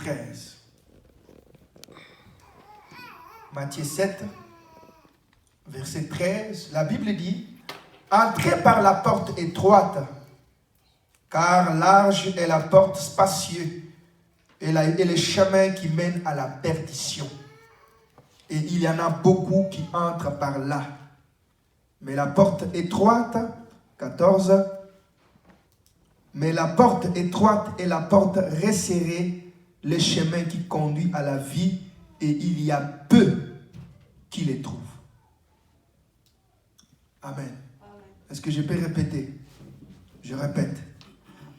13. Matthieu 7, verset 13, la Bible dit, « Entrez par la porte étroite, car large est la porte spacieuse et le chemin qui mène à la perdition. Et il y en a beaucoup qui entrent par là. Mais la porte étroite, 14, mais la porte étroite et la porte resserrée, le chemin qui conduit à la vie, et il y a peu qui les trouvent. » Amen. Est-ce que je peux répéter? Je répète.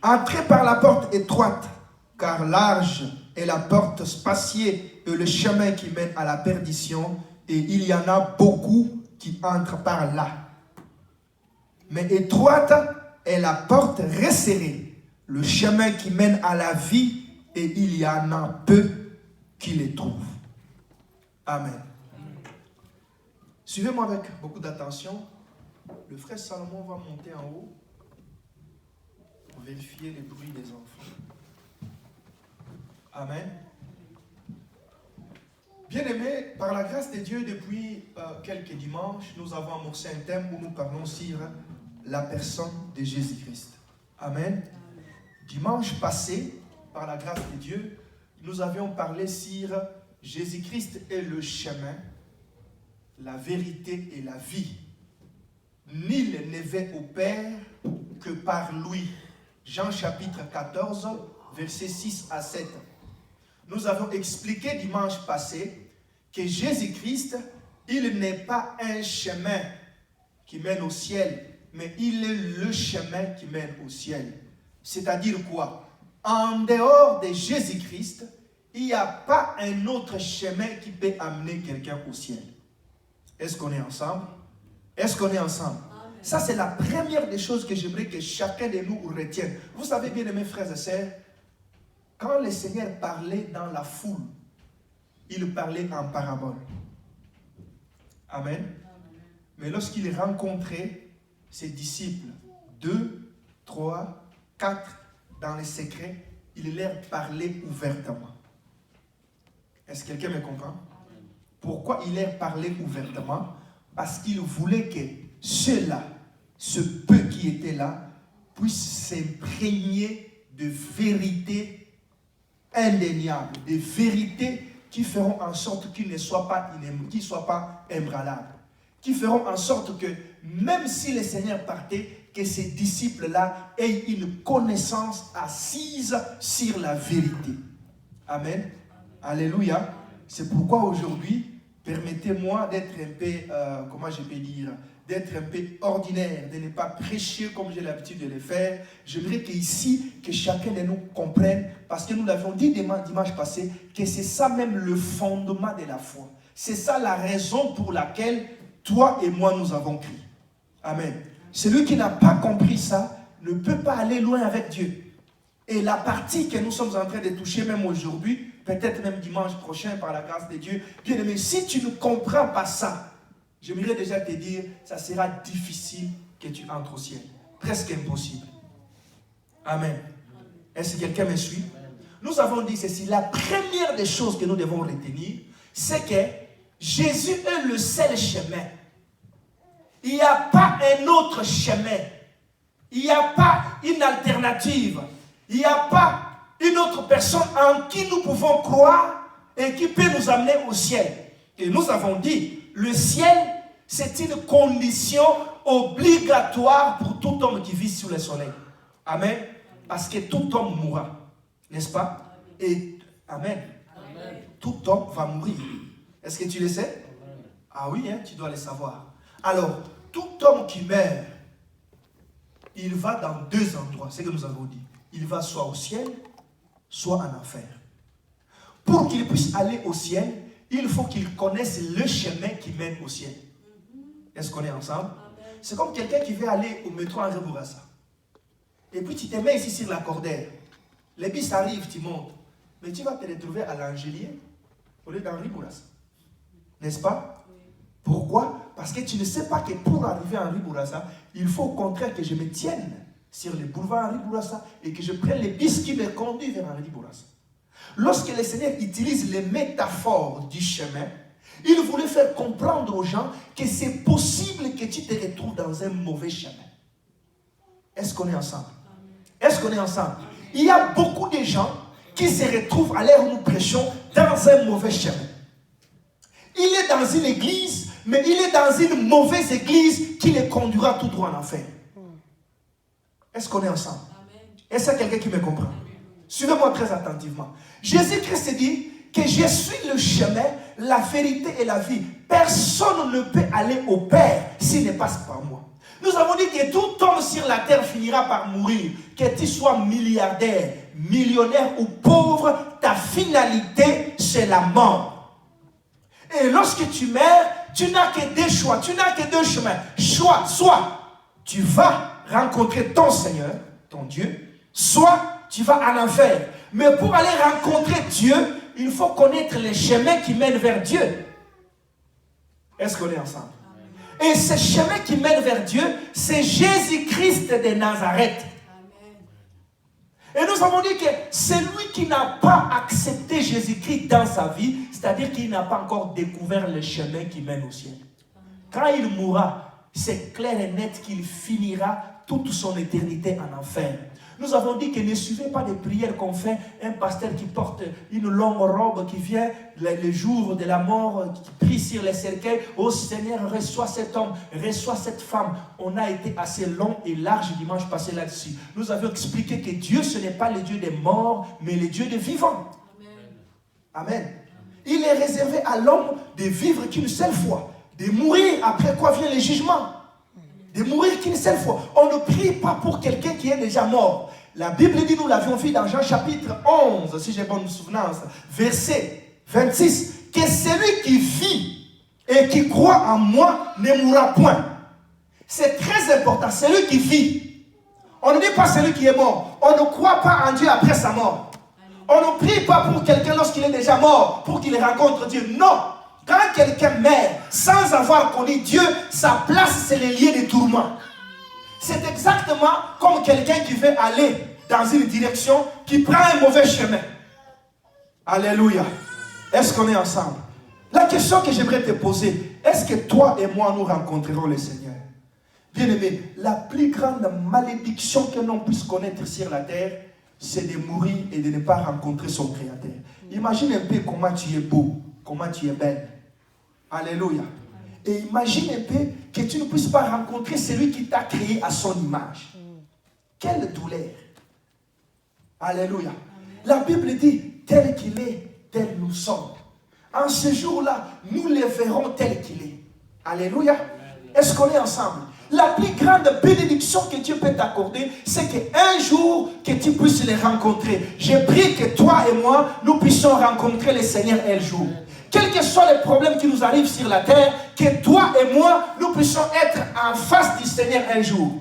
Entrez par la porte étroite, car large est la porte spacieuse et le chemin qui mène à la perdition, et il y en a beaucoup qui entrent par là. Mais étroite est la porte resserrée, le chemin qui mène à la vie, et il y en a peu qui les trouvent. Amen. Suivez-moi avec beaucoup d'attention. Le frère Salomon va monter en haut pour vérifier les bruits des enfants. Amen. Bien-aimés, par la grâce de Dieu, depuis quelques dimanches, nous avons amorcé un thème où nous parlons sur la personne de Jésus-Christ. Amen. Dimanche passé, par la grâce de Dieu, nous avions parlé sur Jésus-Christ est le chemin, la vérité et la vie. Nul ne va au Père que par lui. Jean chapitre 14, versets 6 à 7. Nous avons expliqué dimanche passé que Jésus-Christ, il n'est pas un chemin qui mène au ciel, mais il est le chemin qui mène au ciel. C'est-à-dire quoi? En dehors de Jésus-Christ, il n'y a pas un autre chemin qui peut amener quelqu'un au ciel. Est-ce qu'on est ensemble? Est-ce qu'on est ensemble? Amen. Ça, c'est la première des choses que j'aimerais que chacun de nous retienne. Vous savez bien, mes frères et sœurs, quand le Seigneur parlait dans la foule, il parlait en parabole. Amen. Amen. Mais lorsqu'il rencontrait ses disciples, 2, 3, 4, dans les secrets, il leur parlait ouvertement. Est-ce que quelqu'un me comprend? Pourquoi il leur parlait ouvertement? Parce qu'il voulait que ceux-là, ce peu qui était là, puissent s'imprégner de vérités indéniables, de vérités qui feront en sorte qu'ils ne soient pas ébranlables, qui feront en sorte que même si le Seigneur partait, que ces disciples-là aient une connaissance assise sur la vérité. Amen. Alléluia. C'est pourquoi aujourd'hui, permettez-moi d'être un peu, comment je peux dire, d'être un peu ordinaire, de ne pas prêcher comme j'ai l'habitude de le faire. J'aimerais qu'ici, que chacun de nous comprenne, parce que nous l'avons dit dimanche passé, que c'est ça même le fondement de la foi. C'est ça la raison pour laquelle toi et moi nous avons crié. Amen. Celui qui n'a pas compris ça ne peut pas aller loin avec Dieu. Et la partie que nous sommes en train de toucher même aujourd'hui, peut-être même dimanche prochain par la grâce de Dieu, bien aimé, si tu ne comprends pas ça, j'aimerais déjà te dire, ça sera difficile que tu entres au ciel. Presque impossible. Amen. Est-ce que quelqu'un me suit? Nous avons dit ceci, la première des choses que nous devons retenir, c'est que Jésus est le seul chemin. Il n'y a pas un autre chemin. Il n'y a pas une alternative. Il n'y a pas une autre personne en qui nous pouvons croire et qui peut nous amener au ciel. Et nous avons dit, le ciel, c'est une condition obligatoire pour tout homme qui vit sur le soleil. Amen. Parce que tout homme mourra. N'est-ce pas? Et Amen. Amen. Tout homme va mourir. Est-ce que tu le sais? Ah oui, hein, tu dois le savoir. Alors, tout homme qui meurt, il va dans deux endroits. C'est ce que nous avons dit. Il va soit au ciel, soit en enfer. Pour qu'il puisse aller au ciel, il faut qu'il connaisse le chemin qui mène au ciel. Est-ce qu'on est ensemble? C'est comme quelqu'un qui veut aller au métro Henri Bourassa. Et puis tu te mets ici sur la cordère. Les bus arrivent, tu montes. Mais tu vas te retrouver à l'Angélier au lieu d'Henri Bourassa. N'est-ce pas? Pourquoi? Parce que tu ne sais pas que pour arriver à Henri Bourassa, il faut au contraire que je me tienne sur le boulevard Henri Bourassa et que je prenne les bus qui me conduisent vers Henri Bourassa. Lorsque le Seigneur utilise les métaphores du chemin, il voulait faire comprendre aux gens que c'est possible que tu te retrouves dans un mauvais chemin. Est-ce qu'on est ensemble? Est-ce qu'on est ensemble? Il y a beaucoup de gens qui se retrouvent à l'heure où nous prêchons dans un mauvais chemin. Il est dans une église, mais il est dans une mauvaise église qui les conduira tout droit en enfer. Est-ce qu'on est ensemble? Est-ce qu'il y a quelqu'un qui me comprend? Suivez-moi très attentivement. Jésus-Christ dit que je suis le chemin, la vérité et la vie. Personne ne peut aller au Père s'il ne passe par moi. Nous avons dit que tout homme sur la terre finira par mourir. Que tu sois milliardaire, millionnaire ou pauvre, ta finalité, c'est la mort. Et lorsque tu meurs, tu n'as que deux choix, tu n'as que deux chemins. Soit tu vas rencontrer ton Seigneur, ton Dieu, soit tu vas en enfer. Mais pour aller rencontrer Dieu, il faut connaître les chemins qui mènent vers Dieu. Est-ce qu'on est ensemble? Et ce chemin qui mène vers Dieu, c'est Jésus-Christ de Nazareth. Et nous avons dit que celui qui n'a pas accepté Jésus-Christ dans sa vie, c'est-à-dire qu'il n'a pas encore découvert le chemin qui mène au ciel. Quand il mourra, c'est clair et net qu'il finira toute son éternité en enfer. Nous avons dit que ne suivez pas des prières qu'on fait, un pasteur qui porte une longue robe, qui vient le jour de la mort, qui prie sur les cercueils. Oh Seigneur, reçois cet homme, reçois cette femme. On a été assez long et large dimanche passé là-dessus. Nous avions expliqué que Dieu, ce n'est pas le Dieu des morts, mais le Dieu des vivants. Amen. Amen. Il est réservé à l'homme de vivre qu'une seule fois, de mourir, après quoi vient le jugement. De mourir qu'une seule fois. On ne prie pas pour quelqu'un qui est déjà mort. La Bible dit, nous l'avions vu dans Jean chapitre 11, si j'ai bonne souvenance, verset 26, que celui qui vit et qui croit en moi ne mourra point. C'est très important, celui qui vit. On ne dit pas celui qui est mort. On ne croit pas en Dieu après sa mort. On ne prie pas pour quelqu'un lorsqu'il est déjà mort, pour qu'il rencontre Dieu. Non. Quand quelqu'un meurt sans avoir connu Dieu, sa place, c'est les lieux de tourment. C'est exactement comme quelqu'un qui veut aller dans une direction, qui prend un mauvais chemin. Alléluia. Est-ce qu'on est ensemble? La question que j'aimerais te poser, est-ce que toi et moi, nous rencontrerons le Seigneur? Bien-aimé, la plus grande malédiction que l'on puisse connaître sur la terre, c'est de mourir et de ne pas rencontrer son Créateur. Imagine un peu comment tu es beau, comment tu es belle. Alléluia. Et imagine un peu que tu ne puisses pas rencontrer celui qui t'a créé à son image. Quelle douleur. Alléluia. La Bible dit, tel qu'il est, tel nous sommes. En ce jour-là, nous le verrons tel qu'il est. Alléluia. Est-ce qu'on est ensemble? La plus grande bénédiction que Dieu peut t'accorder, c'est qu'un jour, que tu puisses les rencontrer. Je prie que toi et moi, nous puissions rencontrer le Seigneur un jour. Quels que soient les problèmes qui nous arrivent sur la terre, que toi et moi, nous puissions être en face du Seigneur un jour.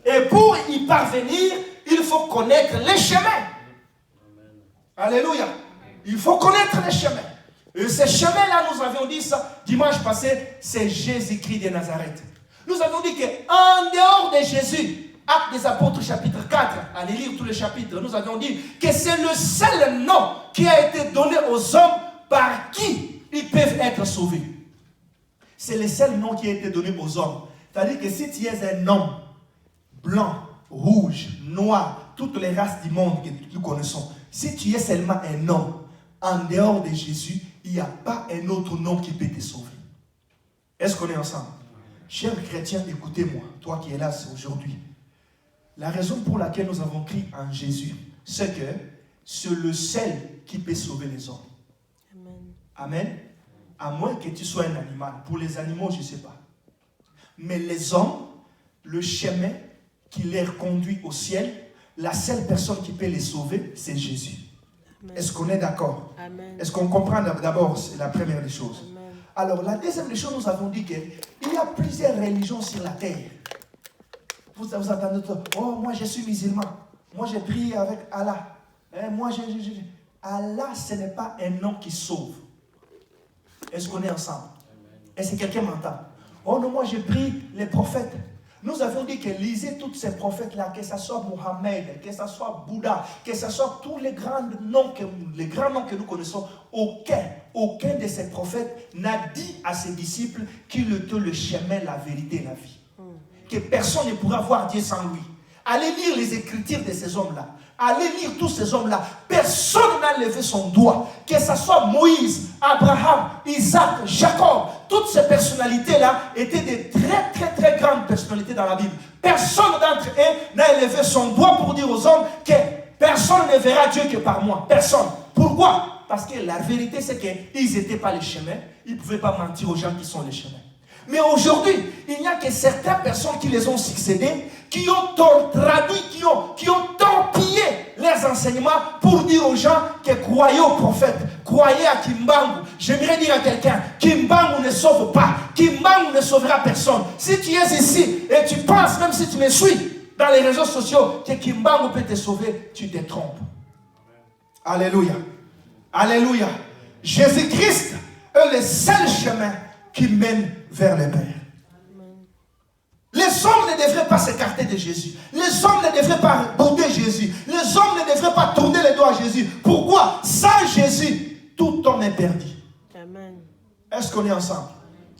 Et pour y parvenir, il faut connaître les chemins. Alléluia. Il faut connaître les chemins. Et ces chemins-là, nous avions dit ça dimanche passé, c'est Jésus-Christ de Nazareth. Nous avons dit qu'en dehors de Jésus, Actes des Apôtres chapitre 4, allez lire tous les chapitres, nous avions dit que c'est le seul nom qui a été donné aux hommes par qui ils peuvent être sauvés. C'est le seul nom qui a été donné aux hommes. C'est-à-dire que si tu es un homme blanc, rouge, noir, toutes les races du monde que nous connaissons, si tu es seulement un homme, en dehors de Jésus, il n'y a pas un autre nom qui peut te sauver. Est-ce qu'on est ensemble? Chers chrétiens, écoutez-moi, toi qui es là aujourd'hui. La raison pour laquelle nous avons crié en Jésus, c'est que c'est le seul qui peut sauver les hommes. Amen. À moins que tu sois un animal. Pour les animaux, je ne sais pas. Mais les hommes, le chemin qui les conduit au ciel, la seule personne qui peut les sauver, c'est Jésus. Est-ce qu'on est d'accord? Est-ce qu'on comprend d'abord? C'est la première des choses. Amen. Alors, la deuxième des choses, nous avons dit qu'il y a plusieurs religions sur la terre. Vous entendez tout. Oh, moi je suis musulman. Moi je prie avec Allah. Moi Allah, ce n'est pas un nom qui sauve. Est-ce qu'on est ensemble? Est-ce que quelqu'un m'entend? Oh non, moi je prie les prophètes. Nous avions dit que lisez tous ces prophètes-là, que ce soit Mohammed, que ce soit Bouddha, que ce soit tous les grands noms que nous connaissons, aucun de ces prophètes n'a dit à ses disciples qu'il était le chemin, la vérité et la vie. Que personne ne pourra voir Dieu sans lui. Allez lire les écritures de ces hommes-là. Allez lire tous ces hommes-là. Personne n'a levé son doigt. Que ce soit Moïse, Abraham, Isaac, Jacob. Toutes ces personnalités-là étaient des très grandes personnalités dans la Bible. Personne d'entre eux n'a élevé son doigt pour dire aux hommes que personne ne verra Dieu que par moi. Personne. Pourquoi? Parce que la vérité, c'est qu'ils n'étaient pas les chemins. Ils ne pouvaient pas mentir aux gens qui sont les chemins. Mais aujourd'hui, il n'y a que certaines personnes qui les ont succédés, qui ont traduit, qui ont torpillé leurs enseignements pour dire aux gens que croyez aux prophètes, croyez à Kimbangu. J'aimerais dire à quelqu'un, Kimbangu ne sauve pas, Kimbangu ne sauvera personne. Si tu es ici et tu penses, même si tu me suis dans les réseaux sociaux, que Kimbangu peut te sauver, tu te trompes. Alléluia. Alléluia. Jésus-Christ est le seul chemin qui mène vers le Père. Les hommes ne devraient pas s'écarter de Jésus. Les hommes ne devraient pas bouder Jésus. Les hommes ne devraient pas tourner les doigts à Jésus. Pourquoi? Sans Jésus, tout homme est perdu. Amen. Est-ce qu'on est ensemble?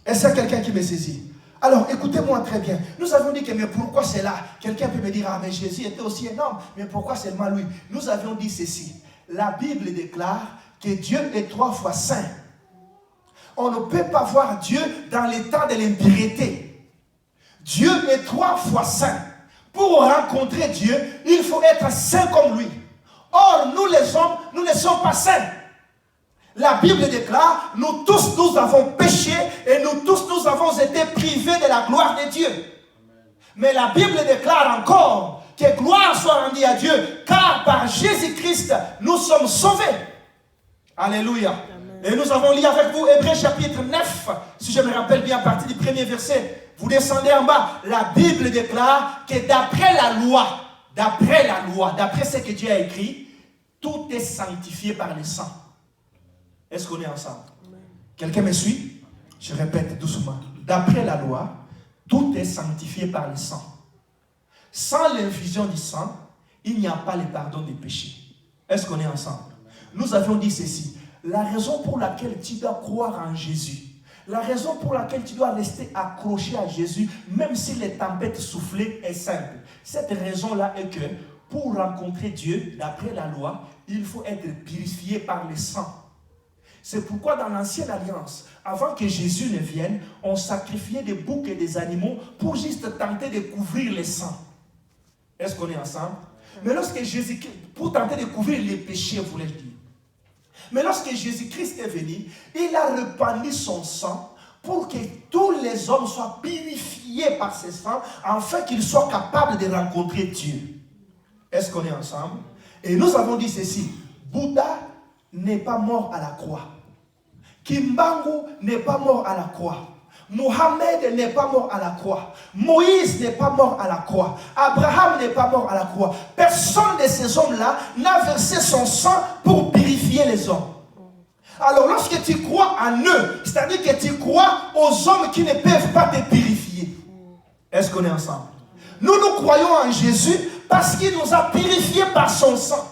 Est-ce qu'il y a quelqu'un qui me saisit? Alors, écoutez-moi très bien. Nous avons dit que, mais pourquoi c'est là? Quelqu'un peut me dire, ah, mais Jésus était aussi énorme. Mais pourquoi seulement lui? Nous avions dit ceci. La Bible déclare que Dieu est 3 fois saint. On ne peut pas voir Dieu dans l'état de l'impureté. Dieu est 3 fois saint. Pour rencontrer Dieu, il faut être saint comme lui. Or, nous les hommes, nous ne sommes pas saints. La Bible déclare, nous tous, nous avons péché et nous tous, nous avons été privés de la gloire de Dieu. Mais la Bible déclare encore que gloire soit rendue à Dieu, car par Jésus-Christ, nous sommes sauvés. Alléluia. Et nous avons lu avec vous Hébreux chapitre 9, si je me rappelle bien, à partir du premier verset. Vous descendez en bas, la Bible déclare que d'après la loi, d'après ce que Dieu a écrit, tout est sanctifié par le sang. Est-ce qu'on est ensemble? Quelqu'un me suit? Je répète doucement. D'après la loi, tout est sanctifié par le sang. Sans l'infusion du sang, il n'y a pas le pardon des péchés. Est-ce qu'on est ensemble? Nous avions dit ceci. La raison pour laquelle tu dois croire en Jésus, la raison pour laquelle tu dois rester accroché à Jésus, même si les tempêtes soufflent, est simple. Cette raison-là est que pour rencontrer Dieu, d'après la loi, il faut être purifié par le sang. C'est pourquoi dans l'ancienne alliance, avant que Jésus ne vienne, on sacrifiait des boucs et des animaux pour juste tenter de couvrir les sangs. Est-ce qu'on est ensemble? Mais lorsque Jésus-Christ, pour tenter de couvrir les péchés, voulais-je dire. Mais lorsque Jésus-Christ est venu, il a répandu son sang pour que tous les hommes soient purifiés par ce sang, afin qu'ils soient capables de rencontrer Dieu. Est-ce qu'on est ensemble? Et nous avons dit ceci, Bouddha n'est pas mort à la croix. Kimbangu n'est pas mort à la croix. Mohammed n'est pas mort à la croix. Moïse n'est pas mort à la croix. Abraham n'est pas mort à la croix. Personne de ces hommes-là n'a versé son sang pour purifier les hommes. Alors lorsque tu crois en eux, c'est-à-dire que tu crois aux hommes qui ne peuvent pas te purifier. Est-ce qu'on est ensemble? Nous croyons en Jésus parce qu'il nous a purifiés par son sang.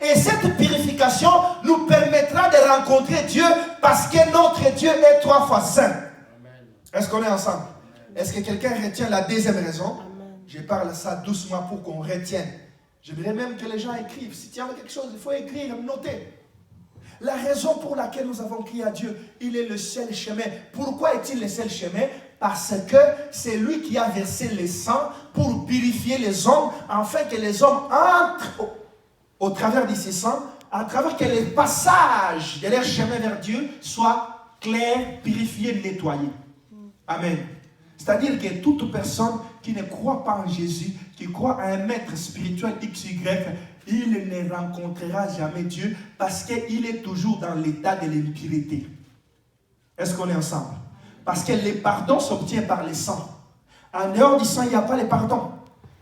Et cette purification nous permettra de rencontrer Dieu parce que notre Dieu est 3 fois saint. Est-ce qu'on est ensemble? Est-ce que quelqu'un retient la deuxième raison? Je parle ça doucement pour qu'on retienne. Je voudrais même que les gens écrivent. Si tu as quelque chose, il faut écrire, noter. La raison pour laquelle nous avons crié à Dieu, il est le seul chemin. Pourquoi est-il le seul chemin? Parce que c'est lui qui a versé le sang pour purifier les hommes, afin que les hommes entrent au travers de ce sang, à travers que les passages de leur chemin vers Dieu soient clairs, purifiés, nettoyés. Amen. C'est-à-dire que toute personne qui ne croit pas en Jésus, qui croit à un maître spirituel XY, il ne rencontrera jamais Dieu parce qu'il est toujours dans l'état de l'impureté. Est-ce qu'on est ensemble? Parce que le pardon s'obtient par le sang. En dehors du sang, il n'y a pas le pardon.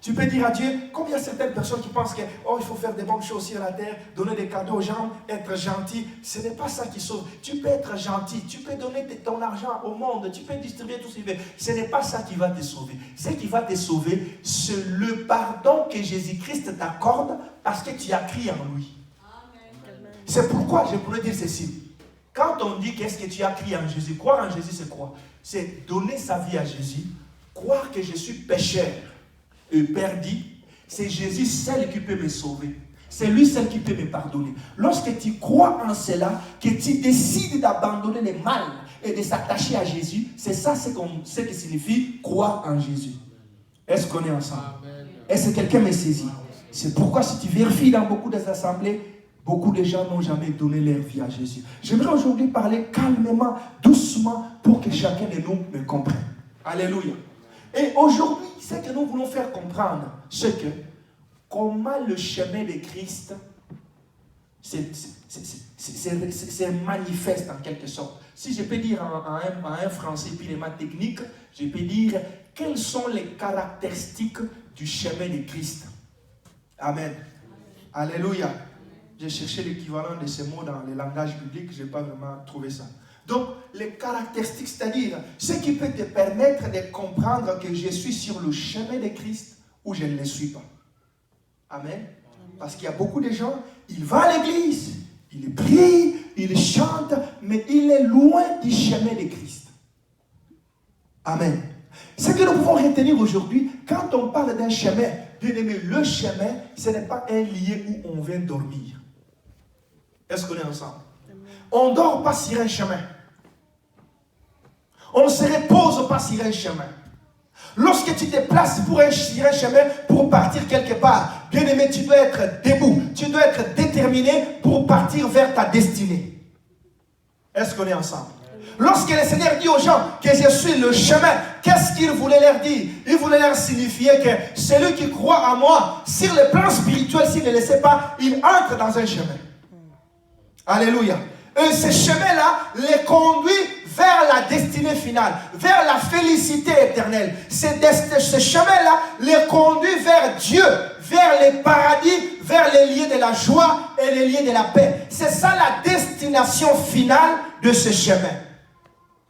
Tu peux dire à Dieu, comme il y a certaines personnes qui pensent que oh, il faut faire des bonnes choses sur la terre, donner des cadeaux aux gens, être gentil. Ce n'est pas ça qui sauve. Tu peux être gentil, tu peux donner ton argent au monde, tu peux distribuer tout ce qu'il veut. Ce n'est pas ça qui va te sauver. Ce qui va te sauver, c'est le pardon que Jésus-Christ t'accorde parce que tu as crié en lui. C'est pourquoi je pourrais dire ceci. Quand on dit qu'est-ce que tu as crié en Jésus, croire en Jésus c'est quoi? C'est donner sa vie à Jésus, croire que je suis pécheur. Et Père dit, c'est Jésus seul qui peut me sauver. C'est lui seul qui peut me pardonner. Lorsque tu crois en cela, que tu décides d'abandonner le mal et de s'attacher à Jésus, c'est ça ce que signifie croire en Jésus. Est-ce qu'on est ensemble? Est-ce que quelqu'un me saisit? C'est pourquoi si tu vérifies dans beaucoup des assemblées, beaucoup de gens n'ont jamais donné leur vie à Jésus. J'aimerais aujourd'hui parler calmement, doucement, pour que chacun de nous me comprenne. Alléluia. Et aujourd'hui, ce que nous voulons faire comprendre, c'est que comment le chemin de Christ se manifeste en quelque sorte. Si je peux dire en un français pilement technique, je peux dire quelles sont les caractéristiques du chemin de Christ. Amen. Alléluia. J'ai cherché l'équivalent de ces mots dans le langage biblique, je n'ai pas vraiment trouvé ça. Donc, les caractéristiques, c'est-à-dire ce qui peut te permettre de comprendre que je suis sur le chemin de Christ ou je ne le suis pas. Amen. Parce qu'il y a beaucoup de gens, ils vont à l'église, ils prient, ils chantent, mais il est loin du chemin de Christ. Amen. Ce que nous pouvons retenir aujourd'hui, quand on parle d'un chemin, bien aimé, le chemin, ce n'est pas un lieu où on vient dormir. Est-ce qu'on est ensemble? On ne dort pas sur un chemin. On ne se repose pas sur un chemin. Lorsque tu te places sur un chemin pour partir quelque part, bien aimé, tu dois être debout. Tu dois être déterminé pour partir vers ta destinée. Est-ce qu'on est ensemble? Lorsque le Seigneur dit aux gens que je suis le chemin, qu'est-ce qu'il voulait leur dire? Il voulait leur signifier que celui qui croit en moi, sur le plan spirituel, s'il ne le sait pas, il entre dans un chemin. Alléluia. Et ce chemin-là les conduit vers la destinée finale, vers la félicité éternelle. Ce chemin-là les conduit vers Dieu, vers les paradis, vers les lieux de la joie et les lieux de la paix. C'est ça la destination finale de ce chemin.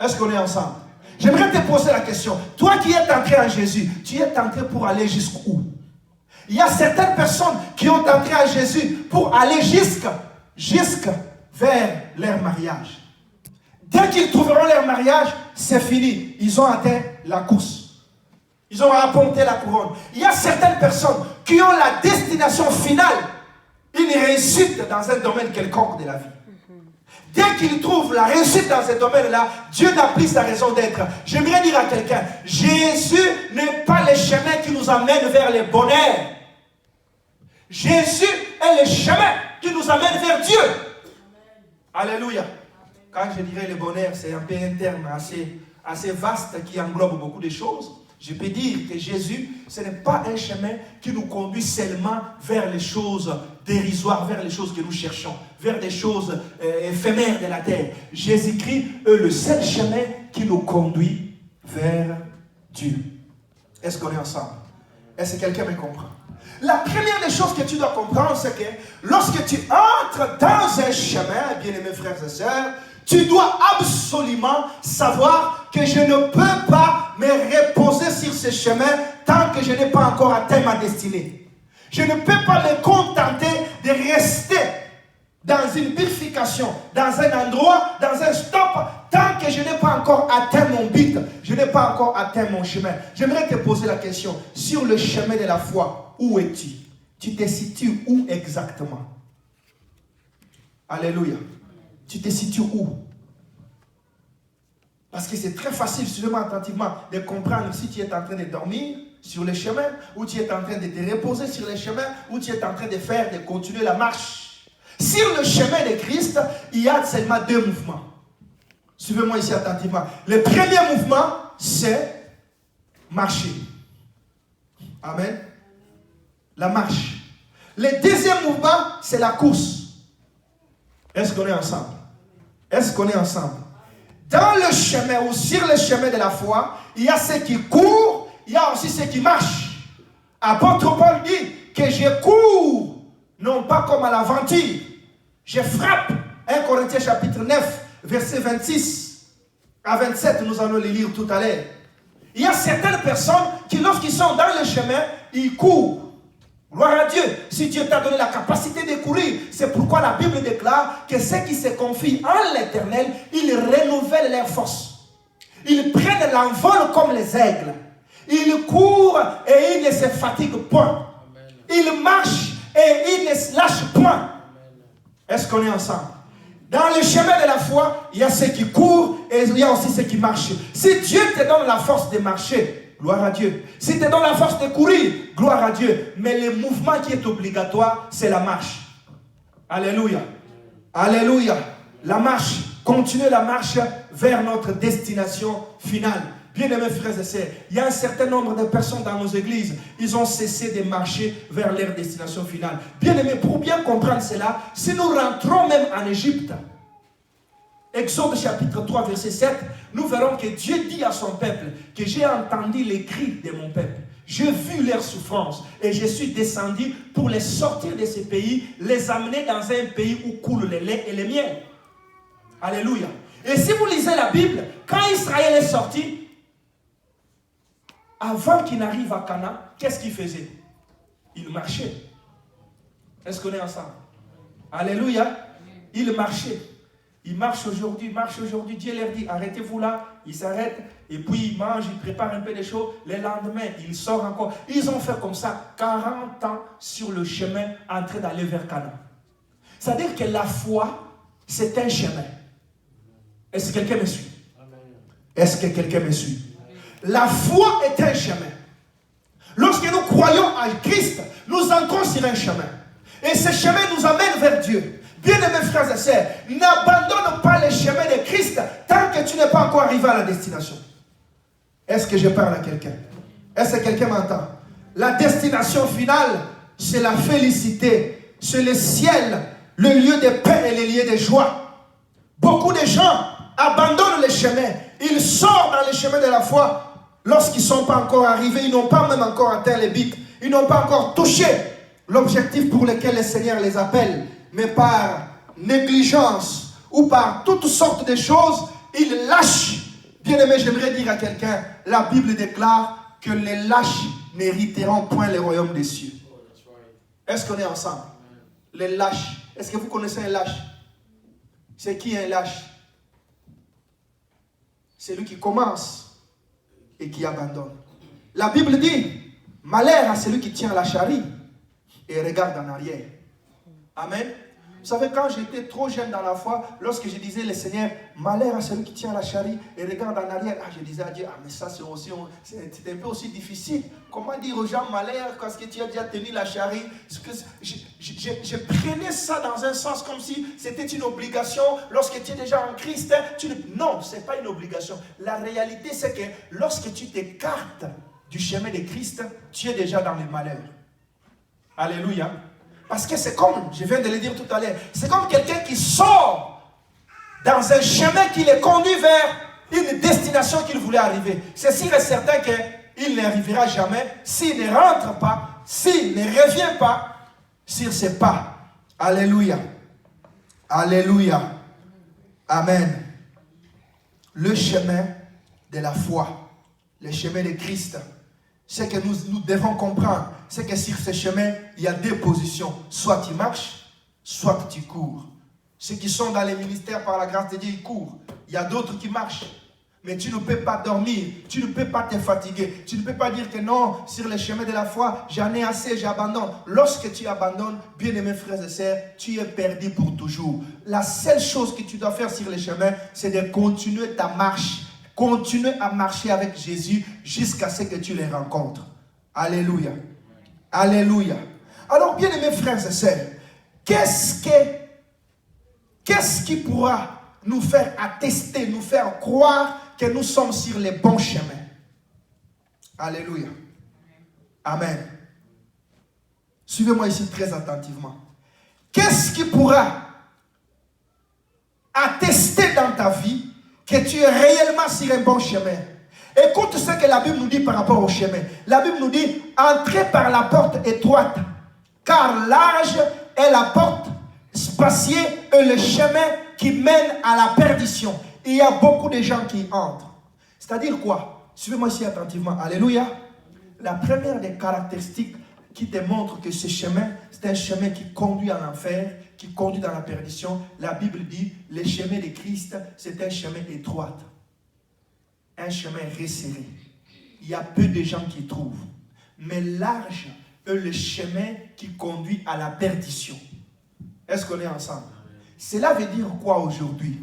Est-ce qu'on est ensemble? J'aimerais te poser la question. Toi qui es entré en Jésus, tu es entré pour aller jusqu'où? Il y a certaines personnes qui ont entré en Jésus pour aller jusque vers leur mariage. Dès qu'ils trouveront leur mariage, c'est fini. Ils ont atteint la course. Ils ont remporté la couronne. Il y a certaines personnes qui ont la destination finale, une réussite dans un domaine quelconque de la vie. Dès qu'ils trouvent la réussite dans ce domaine-là, Dieu n'a plus sa raison d'être. J'aimerais dire à quelqu'un, Jésus n'est pas le chemin qui nous amène vers le bonheur. Jésus est le chemin qui nous amène vers Dieu. Alléluia. Quand je dirais le bonheur, c'est un peu un terme assez vaste qui englobe beaucoup de choses. Je peux dire que Jésus, ce n'est pas un chemin qui nous conduit seulement vers les choses dérisoires, vers les choses que nous cherchons, vers des choses éphémères de la terre. Jésus-Christ est le seul chemin qui nous conduit vers Dieu. Est-ce qu'on est ensemble? Est-ce que quelqu'un me comprend? La première des choses que tu dois comprendre, c'est que lorsque tu entres dans un chemin, bien-aimés frères et sœurs, tu dois absolument savoir que je ne peux pas me reposer sur ce chemin tant que je n'ai pas encore atteint ma destinée. Je ne peux pas me contenter de rester dans une bifurcation, dans un endroit, dans un stop, tant que je n'ai pas encore atteint mon but, je n'ai pas encore atteint mon chemin. J'aimerais te poser la question, sur le chemin de la foi, où es-tu? Tu te situes où exactement? Alléluia. Tu te situes où? Parce que c'est très facile, suivez-moi attentivement, de comprendre si tu es en train de dormir sur le chemin, ou tu es en train de te reposer sur le chemin, ou tu es en train de continuer la marche. Sur le chemin de Christ, il y a seulement deux mouvements. Suivez-moi ici attentivement. Le premier mouvement, c'est marcher. Amen. La marche. Le deuxième mouvement, c'est la course. Est-ce qu'on est ensemble? Est-ce qu'on est ensemble? Dans le chemin ou sur le chemin de la foi, il y a ceux qui courent, il y a aussi ceux qui marchent. Apôtre Paul dit que je cours, non pas comme à l'aventure, je frappe. 1 Corinthiens chapitre 9, verset 26 à 27, nous allons les lire tout à l'heure. Il y a certaines personnes qui, lorsqu'ils sont dans le chemin, ils courent. Gloire à Dieu. Si Dieu t'a donné la capacité de courir, c'est pourquoi la Bible déclare que ceux qui se confient en l'Éternel, ils renouvellent leurs forces. Ils prennent l'envol comme les aigles. Ils courent et ils ne se fatiguent point. Ils marchent et ils ne se lâchent point. Est-ce qu'on est ensemble? Dans le chemin de la foi, il y a ceux qui courent et il y a aussi ceux qui marchent. Si Dieu te donne la force de marcher, gloire à Dieu. Si te donne la force de courir, gloire à Dieu. Mais le mouvement qui est obligatoire, c'est la marche. Alléluia. Alléluia. La marche. Continuez la marche vers notre destination finale. Bien-aimés frères et sœurs, il y a un certain nombre de personnes dans nos églises, ils ont cessé de marcher vers leur destination finale. Bien-aimés, pour bien comprendre cela, si nous rentrons même en Égypte, Exode chapitre 3, verset 7, nous verrons que Dieu dit à son peuple que j'ai entendu les cris de mon peuple. J'ai vu leurs souffrances et je suis descendu pour les sortir de ce pays, les amener dans un pays où coule le lait et le miel. Alléluia. Et si vous lisez la Bible, quand Israël est sorti, avant qu'il n'arrive à Canaan, qu'est-ce qu'il faisait? Il marchait. Est-ce qu'on est ensemble? Alléluia. Il marchait. Il marche aujourd'hui, Dieu leur dit, arrêtez-vous là. Ils s'arrêtent et puis ils mangent, ils préparent un peu de choses. Le lendemain, ils sortent encore. Ils ont fait comme ça 40 ans sur le chemin en train d'aller vers Canaan. C'est-à-dire que la foi, c'est un chemin. Est-ce que quelqu'un me suit? Est-ce que quelqu'un me suit? La foi est un chemin. Lorsque nous croyons en Christ, nous entrons sur un chemin. Et ce chemin nous amène vers Dieu. Bien-aimés frères et sœurs, n'abandonne pas le chemin de Christ tant que tu n'es pas encore arrivé à la destination. Est-ce que je parle à quelqu'un? Est-ce que quelqu'un m'entend? La destination finale, c'est la félicité. C'est le ciel, le lieu de paix et le lieu de joie. Beaucoup de gens abandonnent le chemin. Ils sortent dans le chemin de la foi. Lorsqu'ils ne sont pas encore arrivés, ils n'ont pas même encore atteint les buts. Ils n'ont pas encore touché l'objectif pour lequel le Seigneur les appelle. Mais par négligence ou par toutes sortes de choses, ils lâchent. Bien-aimé, j'aimerais dire à quelqu'un, la Bible déclare que les lâches n'hériteront point le royaume des cieux. Est-ce qu'on est ensemble? Les lâches. Est-ce que vous connaissez un lâche? C'est qui un lâche? C'est lui qui commence et qui abandonne. La Bible dit, malheur à celui qui tient la charrie et regarde en arrière. Amen. Vous savez, quand j'étais trop jeune dans la foi, lorsque je disais le Seigneur, malheur à celui qui tient la charrie et regarde en arrière, je disais à Dieu, mais ça c'est un peu aussi difficile. Comment dire aux gens malheur parce que tu as déjà tenu la charrie? Je prenais ça dans un sens comme si c'était une obligation. Lorsque tu es déjà en Christ, non, ce n'est pas une obligation. La réalité c'est que lorsque tu t'écartes du chemin de Christ, tu es déjà dans les malheurs. Alléluia. Parce que c'est comme, je viens de le dire tout à l'heure, c'est comme quelqu'un qui sort dans un chemin qui le conduit vers une destination qu'il voulait arriver. C'est sûr et certain qu'il n'arrivera jamais s'il ne rentre pas, s'il ne revient pas sur ses pas. Alléluia. Alléluia. Amen. Le chemin de la foi, le chemin de Christ, ce que nous devons comprendre, c'est que sur ce chemin, il y a deux positions. Soit tu marches, soit tu cours. Ceux qui sont dans les ministères par la grâce de Dieu, ils courent. Il y a d'autres qui marchent. Mais tu ne peux pas dormir, tu ne peux pas te fatiguer. Tu ne peux pas dire que non, sur le chemin de la foi, j'en ai assez, j'abandonne. Lorsque tu abandonnes, bien-aimés frères et sœurs, tu es perdu pour toujours. La seule chose que tu dois faire sur le chemin, c'est de continuer ta marche. Continue à marcher avec Jésus jusqu'à ce que tu les rencontres. Alléluia. Alléluia. Alors, bien aimés frères et sœurs, qu'est-ce qui pourra nous faire attester, nous faire croire que nous sommes sur les bons chemins? Alléluia. Amen. Suivez-moi ici très attentivement. Qu'est-ce qui pourra attester dans ta vie que tu es réellement sur un bon chemin? Écoute ce que la Bible nous dit par rapport au chemin. La Bible nous dit, entrez par la porte étroite, car large est la porte spacieux et le chemin qui mène à la perdition. Il y a beaucoup de gens qui entrent. C'est-à-dire quoi? Suivez-moi ici attentivement. Alléluia. La première des caractéristiques qui te montre que ce chemin, c'est un chemin qui conduit à l'enfer, qui conduit dans la perdition. La Bible dit, le chemin de Christ, c'est un chemin étroit. Un chemin resserré. Il y a peu de gens qui trouvent. Mais large est le chemin qui conduit à la perdition. Est-ce qu'on est ensemble? Cela veut dire quoi aujourd'hui?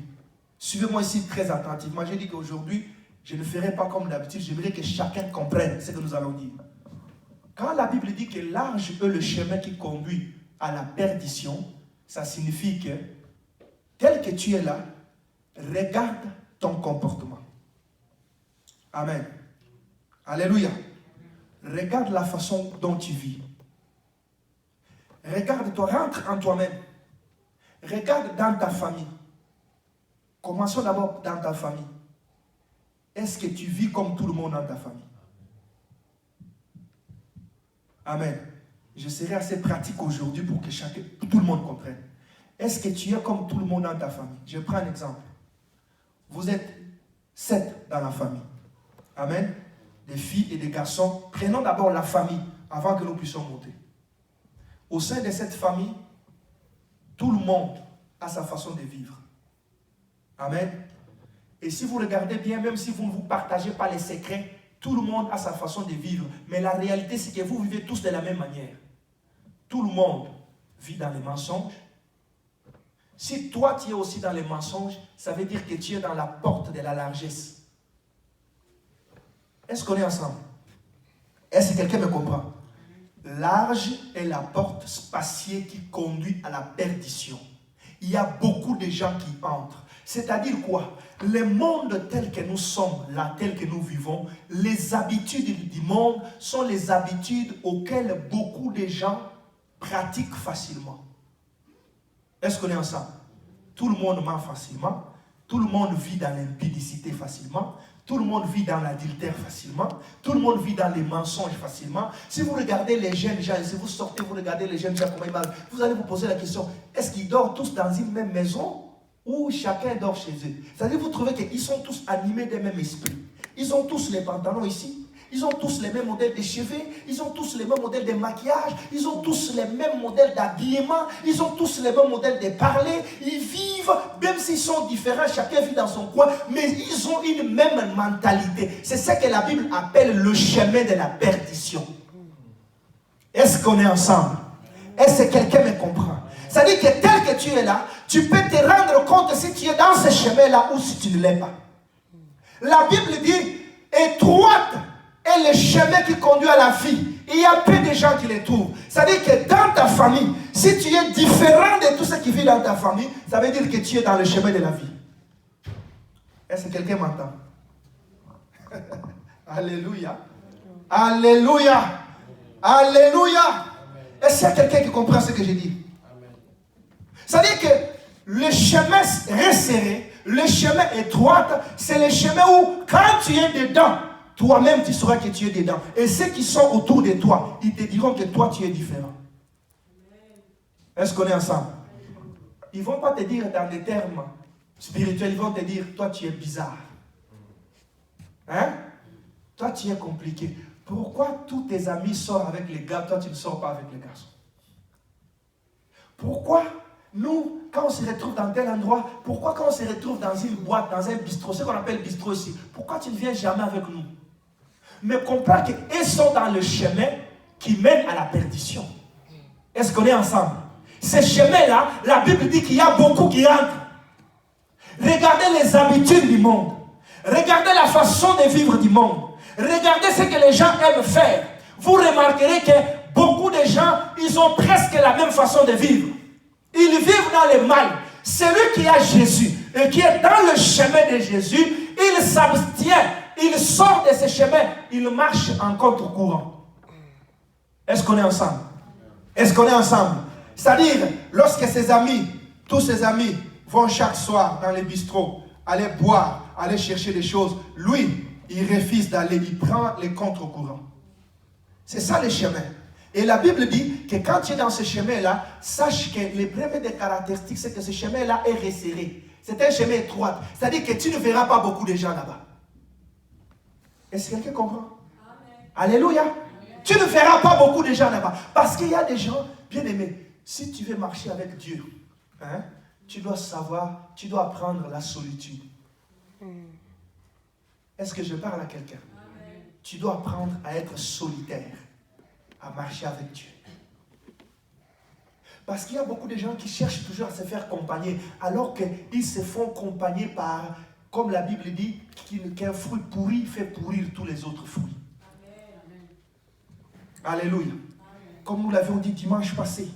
Suivez-moi ici très attentivement. J'ai dit qu'aujourd'hui, je ne ferai pas comme d'habitude. J'aimerais que chacun comprenne ce que nous allons dire. Quand la Bible dit que large est le chemin qui conduit à la perdition, ça signifie que, tel que tu es là, regarde ton comportement. Amen. Alléluia. Regarde la façon dont tu vis. Regarde-toi, rentre en toi-même. Regarde dans ta famille. Commençons d'abord dans ta famille. Est-ce que tu vis comme tout le monde dans ta famille? Amen. Je serai assez pratique aujourd'hui pour que tout le monde comprenne. Est-ce que tu es comme tout le monde dans ta famille? Je prends un exemple. Vous êtes 7 dans la famille. Amen. Des filles et des garçons. Prenons d'abord la famille avant que nous puissions monter. Au sein de cette famille, tout le monde a sa façon de vivre. Amen. Et si vous regardez bien, même si vous ne vous partagez pas les secrets, tout le monde a sa façon de vivre. Mais la réalité, c'est que vous vivez tous de la même manière. Tout le monde vit dans les mensonges. Si toi, tu es aussi dans les mensonges, ça veut dire que tu es dans la porte de la largesse. Est-ce qu'on est ensemble? Est-ce que quelqu'un me comprend? Large est la porte spacieuse qui conduit à la perdition. Il y a beaucoup de gens qui entrent. C'est-à-dire quoi? Le monde tel que nous sommes, là, tel que nous vivons, les habitudes du monde sont les habitudes auxquelles beaucoup de gens pratiquent facilement. Est-ce qu'on est ensemble? Tout le monde ment facilement. Tout le monde vit dans l'impudicité facilement. Tout le monde vit dans l'adultère facilement. Tout le monde vit dans les mensonges facilement. Si vous regardez les jeunes gens, si vous sortez, vous regardez les jeunes gens, comment ils marchent, vous allez vous poser la question, est-ce qu'ils dorment tous dans une même maison ou chacun dort chez eux? C'est-à-dire vous trouvez qu'ils sont tous animés des mêmes esprits. Ils ont tous les pantalons ici. Ils ont tous les mêmes modèles de cheveux, ils ont tous les mêmes modèles de maquillage, ils ont tous les mêmes modèles d'habillement, ils ont tous les mêmes modèles de parler, ils vivent, même s'ils sont différents, chacun vit dans son coin, mais ils ont une même mentalité. C'est ce que la Bible appelle le chemin de la perdition. Est-ce qu'on est ensemble? Est-ce que quelqu'un me comprend? C'est-à-dire que tel que tu es là, tu peux te rendre compte si tu es dans ce chemin-là ou si tu ne l'es pas. La Bible dit, étroite est le chemin qui conduit à la vie. Il y a peu de gens qui les trouvent. C'est-à-dire que dans ta famille, si tu es différent de tout ce qui vit dans ta famille, ça veut dire que tu es dans le chemin de la vie. Est-ce que quelqu'un m'entend? Alléluia. Alléluia. Alléluia. Est-ce qu'il y a quelqu'un qui comprend ce que j'ai dit? C'est-à-dire que le chemin resserré, le chemin étroit, c'est le chemin où quand tu es dedans, toi-même, tu sauras que tu es dedans. Et ceux qui sont autour de toi, ils te diront que toi, tu es différent. Est-ce qu'on est ensemble? Ils ne vont pas te dire dans des termes spirituels, ils vont te dire, toi, tu es bizarre. Hein? Toi, tu es compliqué. Pourquoi tous tes amis sortent avec les gars, toi, tu ne sors pas avec les garçons? Pourquoi nous, quand on se retrouve dans tel endroit, pourquoi quand on se retrouve dans une boîte, dans un bistrot, ce qu'on appelle bistrot ici, pourquoi tu ne viens jamais avec nous? Mais comprends qu'ils sont dans le chemin qui mène à la perdition. Est-ce qu'on est ensemble? Ce chemin-là, la Bible dit qu'il y a beaucoup qui entrent. Regardez les habitudes du monde. Regardez la façon de vivre du monde. Regardez ce que les gens aiment faire. Vous remarquerez que beaucoup de gens, ils ont presque la même façon de vivre. Ils vivent dans le mal. Celui qui a Jésus et qui est dans le chemin de Jésus, il s'abstient. Il sort de ce chemin, il marche en contre-courant. Est-ce qu'on est ensemble? Est-ce qu'on est ensemble? C'est-à-dire, lorsque ses amis, tous ses amis, vont chaque soir dans les bistrots, aller boire, aller chercher des choses, lui, il refuse d'aller, il prend les contre-courants. C'est ça le chemin. Et la Bible dit que quand tu es dans ce chemin-là, sache que les premières des caractéristiques, c'est que ce chemin-là est resserré. C'est un chemin étroit. C'est-à-dire que tu ne verras pas beaucoup de gens là-bas. Est-ce que quelqu'un comprend? Amen. Alléluia. Amen. Tu ne verras pas beaucoup de gens là-bas. Parce qu'il y a des gens, bien aimés, si tu veux marcher avec Dieu, hein, tu dois savoir, tu dois apprendre la solitude. Est-ce que je parle à quelqu'un? Tu dois apprendre à être solitaire, à marcher avec Dieu. Parce qu'il y a beaucoup de gens qui cherchent toujours à se faire accompagner, alors qu'ils se font accompagner par, comme la Bible dit, qu'un fruit pourri fait pourrir tous les autres fruits. Amen. Alléluia. Amen. Comme nous l'avions dit dimanche passé,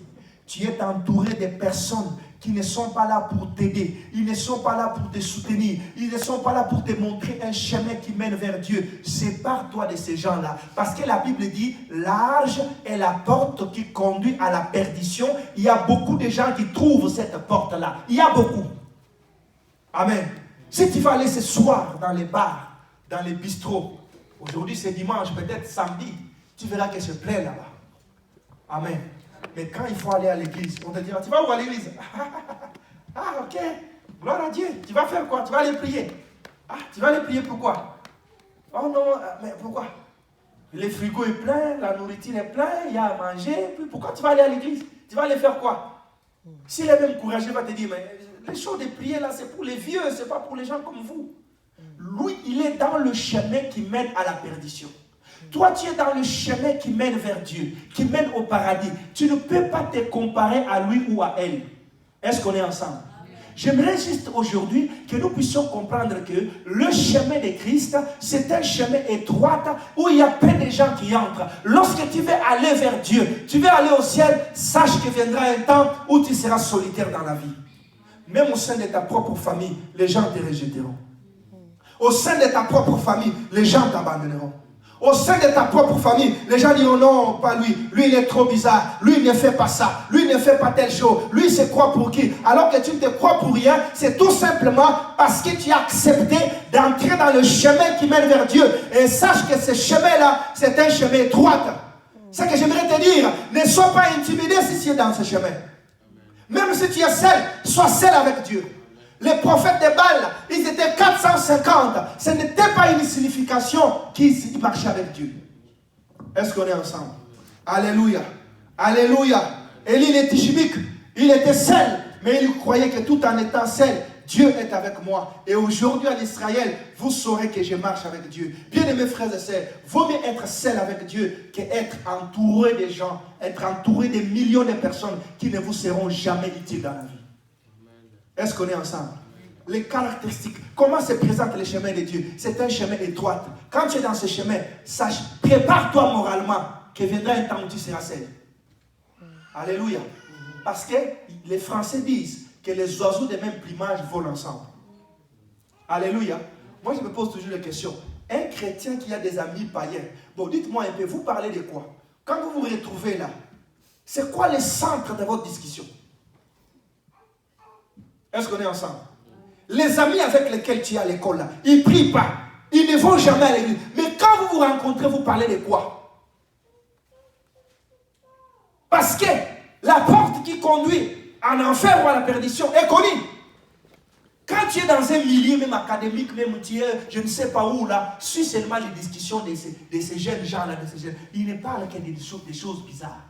tu es entouré de personnes qui ne sont pas là pour t'aider, ils ne sont pas là pour te soutenir, ils ne sont pas là pour te montrer un chemin qui mène vers Dieu. Sépare-toi de ces gens-là. Parce que la Bible dit, large est la porte qui conduit à la perdition. Il y a beaucoup de gens qui trouvent cette porte-là. Il y a beaucoup. Amen. Si tu vas aller ce soir dans les bars, dans les bistrots, aujourd'hui c'est dimanche, peut-être samedi, tu verras que c'est plein là-bas. Amen. Mais quand il faut aller à l'église, on te dira, tu vas où à l'église? Ah, ok. Gloire à Dieu. Tu vas faire quoi? Tu vas aller prier. Ah, tu vas aller prier pourquoi? Oh non, mais pourquoi? Le frigo est plein, la nourriture est pleine, il y a à manger. Puis pourquoi tu vas aller à l'église? Tu vas aller faire quoi? S'il est même courageux, il va te dire, mais les choses de prier là, c'est pour les vieux, c'est pas pour les gens comme vous. Lui, il est dans le chemin qui mène à la perdition. Toi, tu es dans le chemin qui mène vers Dieu, qui mène au paradis. Tu ne peux pas te comparer à lui ou à elle. Est-ce qu'on est ensemble? J'aimerais juste aujourd'hui que nous puissions comprendre que le chemin de Christ, c'est un chemin étroit où il y a peu de gens qui entrent. Lorsque tu veux aller vers Dieu, tu veux aller au ciel, sache que viendra un temps où tu seras solitaire dans la vie. Même au sein de ta propre famille, les gens te rejetteront. Au sein de ta propre famille, les gens t'abandonneront. Au sein de ta propre famille, les gens diront non, pas lui. Lui, il est trop bizarre. Lui, il ne fait pas ça. Lui, il ne fait pas telle chose. Lui, il se croit pour qui? Alors que tu ne te crois pour rien, c'est tout simplement parce que tu as accepté d'entrer dans le chemin qui mène vers Dieu. Et sache que ce chemin-là, c'est un chemin étroit. Ce que j'aimerais te dire, ne sois pas intimidé si tu es dans ce chemin. Même si tu es seul, sois seul avec Dieu. Les prophètes de Baal, ils étaient 450. Ce n'était pas une signification qu'ils marchaient avec Dieu. Est-ce qu'on est ensemble? Alléluia. Alléluia. Élie le Tishbique, il était seul, mais il croyait que tout en étant seul, Dieu est avec moi. Et aujourd'hui en Israël, vous saurez que je marche avec Dieu. Bien-aimés frères et sœurs, vaut mieux être seul avec Dieu qu'être entouré de gens, être entouré de millions de personnes qui ne vous seront jamais utiles dans la vie. Est-ce qu'on est ensemble? Les caractéristiques, comment se présente le chemin de Dieu? C'est un chemin étroit. Quand tu es dans ce chemin, sache, prépare-toi moralement que viendra un temps où tu seras seul. Alléluia. Parce que les Français disent que les oiseaux de même plumage volent ensemble. Alléluia. Moi, je me pose toujours la question. Un chrétien qui a des amis païens, bon, dites-moi un peu, vous parlez de quoi? Quand vous vous retrouvez là, c'est quoi le centre de votre discussion? Est-ce qu'on est ensemble? Les amis avec lesquels tu es à l'école là, ils ne prient pas. Ils ne vont jamais à l'église. Mais quand vous vous rencontrez, vous parlez de quoi? Parce que la porte qui conduit en enfer ou à la perdition est connue. Quand tu es dans un milieu même académique, même tu es, je ne sais pas où là, suis seulement les discussions de ces jeunes gens là, de ces jeunes, ils ne parlent que des choses bizarres.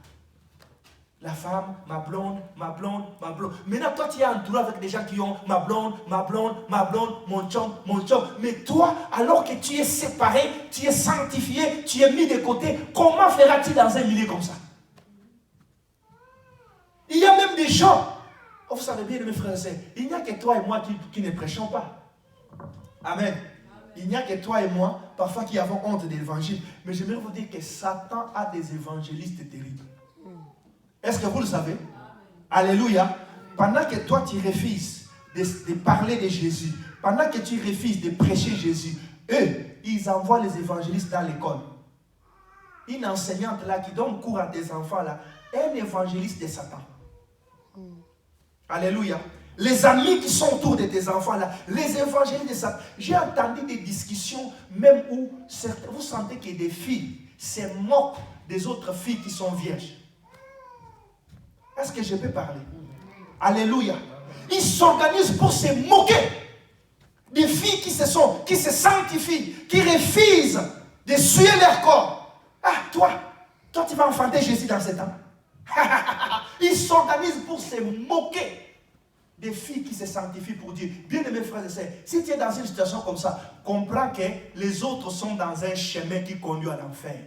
La femme, ma blonde, ma blonde, ma blonde. Maintenant, toi, tu es entouré avec des gens qui ont ma blonde, ma blonde, ma blonde, mon chum, mon chum. Mais toi, alors que tu es séparé, tu es sanctifié, tu es mis de côté, comment feras-tu dans un milieu comme ça? Il y a même des gens, oh, vous savez bien, mes frères et sœurs, il n'y a que toi et moi qui ne prêchons pas. Amen. Il n'y a que toi et moi, parfois, qui avons honte de l'évangile. Mais j'aimerais vous dire que Satan a des évangélistes terribles. Est-ce que vous le savez? Alléluia. Pendant que toi tu refuses de parler de Jésus, pendant que tu refuses de prêcher Jésus, eux, ils envoient les évangélistes dans l'école. Une enseignante là qui donne cours à tes enfants là, un évangéliste de Satan. Alléluia. Les amis qui sont autour de tes enfants là, les évangélistes de ça. J'ai entendu des discussions même où certains, vous sentez que des filles se moquent des autres filles qui sont vierges. Est-ce que je peux parler? Alléluia. Ils s'organisent pour se moquer des filles qui se sanctifient, qui refusent de suer leur corps. Ah, toi tu vas enfanter Jésus dans 7 ans. Ils s'organisent pour se moquer des filles qui se sanctifient pour Dieu. Bien aimés frères et sœurs, si tu es dans une situation comme ça, comprends que les autres sont dans un chemin qui conduit à l'enfer.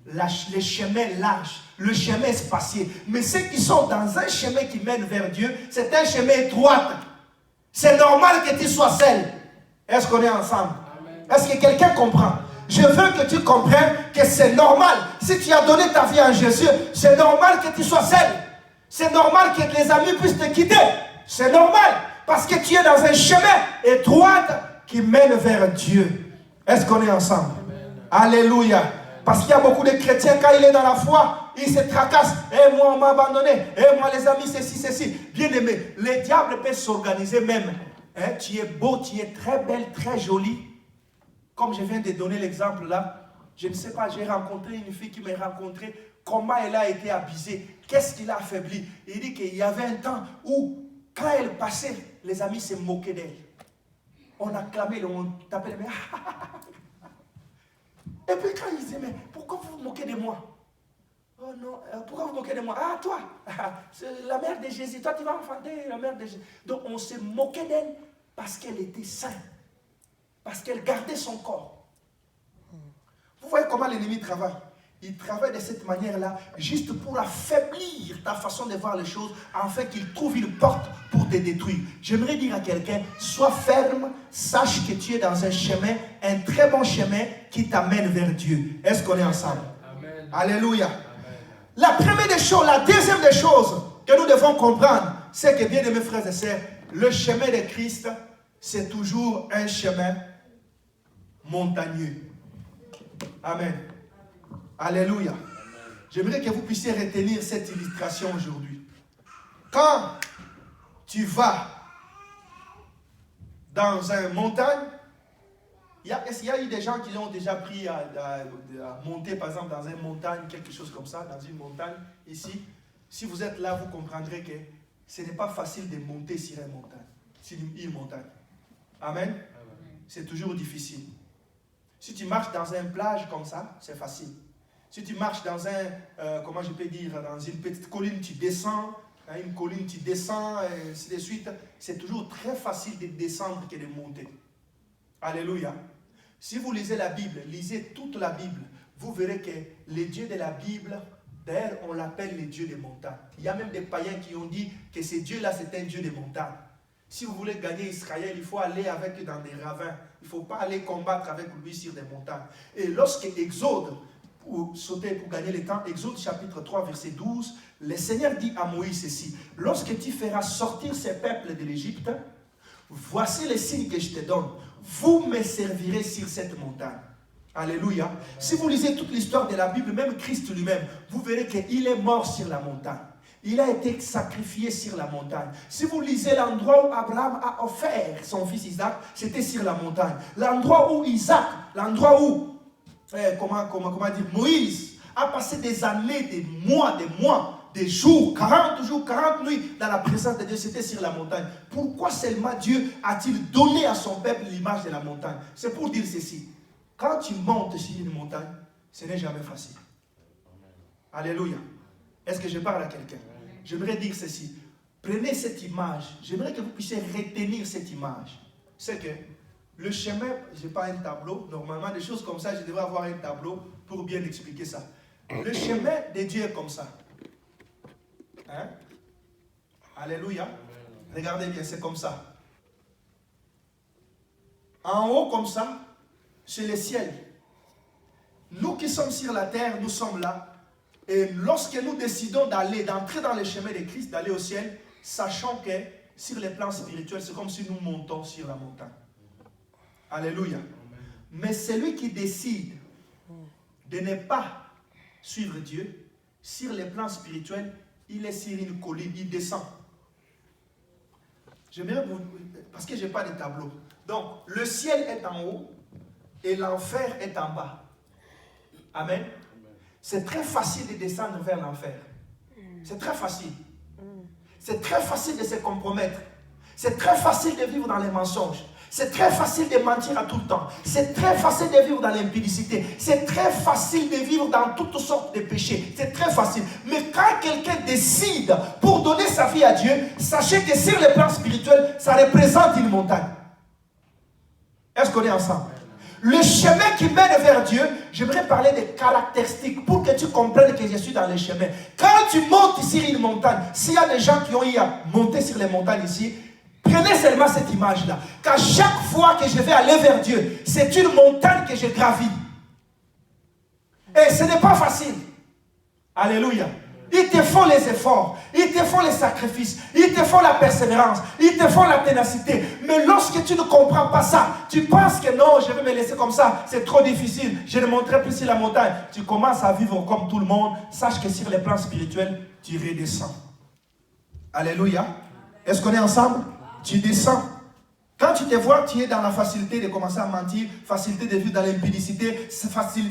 Le chemin large, le chemin spacieux. Mais ceux qui sont dans un chemin qui mène vers Dieu, c'est un chemin étroit. C'est normal que tu sois seul. Est-ce qu'on est ensemble? Est-ce que quelqu'un comprend? Je veux que tu comprennes que c'est normal. Si tu as donné ta vie à Jésus, c'est normal que tu sois seul. C'est normal que les amis puissent te quitter. C'est normal. Parce que tu es dans un chemin étroit qui mène vers Dieu. Est-ce qu'on est ensemble? Alléluia. Parce qu'il y a beaucoup de chrétiens, quand il est dans la foi, il se tracasse. Et moi, on m'a abandonné. Et moi, les amis, ceci. Bien aimé, le diable peut s'organiser même. Hein, tu es beau, tu es très belle, très jolie. Comme je viens de donner l'exemple là, je ne sais pas, j'ai rencontré une fille qui m'a rencontré. Comment elle a été abusée? Qu'est-ce qui l'a affaibli? Il dit qu'il y avait un temps où, quand elle passait, les amis se moquaient d'elle. On acclamait, on tapait les mains. Et puis quand ils disaient, mais pourquoi vous vous moquez de moi? Oh non, pourquoi vous moquez de moi? Ah, toi, c'est la mère de Jésus, toi tu vas enfanter la mère de Jésus. Donc on se moquait d'elle parce qu'elle était sainte, parce qu'elle gardait son corps. Vous voyez comment l'ennemi travaille? Il travaille de cette manière-là, juste pour affaiblir ta façon de voir les choses, afin qu'il trouve une porte pour te détruire. J'aimerais dire à quelqu'un, sois ferme, sache que tu es dans un chemin, un très bon chemin qui t'amène vers Dieu. Est-ce qu'on est ensemble? Amen. Alléluia. Amen. La première des choses, la deuxième des choses que nous devons comprendre, c'est que, bien aimés frères et sœurs, le chemin de Christ, c'est toujours un chemin montagneux. Amen. Alléluia. J'aimerais que vous puissiez retenir cette illustration aujourd'hui. Quand tu vas dans une montagne, est-ce qu'il y a eu des gens qui ont déjà pris à monter, par exemple, dans une montagne, quelque chose comme ça, dans une montagne, ici. Si vous êtes là, vous comprendrez que ce n'est pas facile de monter sur une montagne. Sur une montagne. Amen. C'est toujours difficile. Si tu marches dans une plage comme ça, c'est facile. Si tu marches dans comment je peux dire, dans une petite colline, tu descends, dans une colline, tu descends, et ainsi de suite. C'est toujours très facile de descendre que de monter. Alléluia. Si vous lisez la Bible, lisez toute la Bible, vous verrez que les dieux de la Bible, d'ailleurs, on l'appelle les dieux des montagnes. Il y a même des païens qui ont dit que ces dieux-là, c'est un dieu des montagnes. Si vous voulez gagner Israël, il faut aller avec eux dans des ravins. Il ne faut pas aller combattre avec lui sur des montagnes. Et lorsque Exode, pour sauter, pour gagner le temps, Exode chapitre 3, verset 12, le Seigneur dit à Moïse ceci: lorsque tu feras sortir ces peuples de l'Égypte, voici les signes que je te donne. Vous me servirez sur cette montagne. Alléluia. Si vous lisez toute l'histoire de la Bible, même Christ lui-même, vous verrez qu'il est mort sur la montagne. Il a été sacrifié sur la montagne. Si vous lisez l'endroit où Abraham a offert son fils Isaac, c'était sur la montagne. L'endroit où Isaac, l'endroit où comment dire, Moïse a passé des années, des mois, des jours, 40 nuits dans la présence de Dieu, c'était sur la montagne. Pourquoi seulement Dieu a-t-il donné à son peuple l'image de la montagne? C'est pour dire ceci: quand tu montes sur une montagne, ce n'est jamais facile. Alléluia. Est-ce que je parle à quelqu'un? J'aimerais dire ceci. Prenez cette image. J'aimerais que vous puissiez retenir cette image. C'est que le chemin, je n'ai pas un tableau. Normalement, des choses comme ça, je devrais avoir un tableau pour bien expliquer ça. Le chemin de Dieu est comme ça. Hein? Alléluia. Regardez bien, c'est comme ça. En haut, comme ça, c'est le ciel. Nous qui sommes sur la terre, nous sommes là. Et lorsque nous décidons d'entrer dans le chemin de Christ, d'aller au ciel, sachant que sur les plans spirituels, c'est comme si nous montons sur la montagne. Alléluia. Mais celui qui décide de ne pas suivre Dieu, sur les plans spirituels, il est sur une colline, il descend. J'aimerais vous... Parce que je n'ai pas de tableau. Donc, le ciel est en haut et l'enfer est en bas. Amen. C'est très facile de descendre vers l'enfer. C'est très facile. C'est très facile de se compromettre. C'est très facile de vivre dans les mensonges. C'est très facile de mentir à tout le temps. C'est très facile de vivre dans l'impudicité. C'est très facile de vivre dans toutes sortes de péchés. C'est très facile. Mais quand quelqu'un décide pour donner sa vie à Dieu, sachez que sur le plan spirituel, ça représente une montagne. Est-ce qu'on est ensemble? Le chemin qui mène vers Dieu, j'aimerais parler des caractéristiques pour que tu comprennes que je suis dans le chemin. Quand tu montes sur une montagne, s'il y a des gens qui ont eu à monter sur les montagnes ici, prenez seulement cette image-là. Qu'à chaque fois que je vais aller vers Dieu, c'est une montagne que je gravis. Et ce n'est pas facile. Alléluia. Ils te font les efforts, ils te font les sacrifices, ils te font la persévérance, ils te font la ténacité. Mais lorsque tu ne comprends pas ça, tu penses que non, je vais me laisser comme ça, c'est trop difficile, je ne monterai plus sur la montagne. Tu commences à vivre comme tout le monde, sache que sur les plans spirituels, tu redescends. Alléluia. Est-ce qu'on est ensemble? Tu descends. Quand tu te vois, tu es dans la facilité de commencer à mentir, facilité de vivre dans l'impudicité,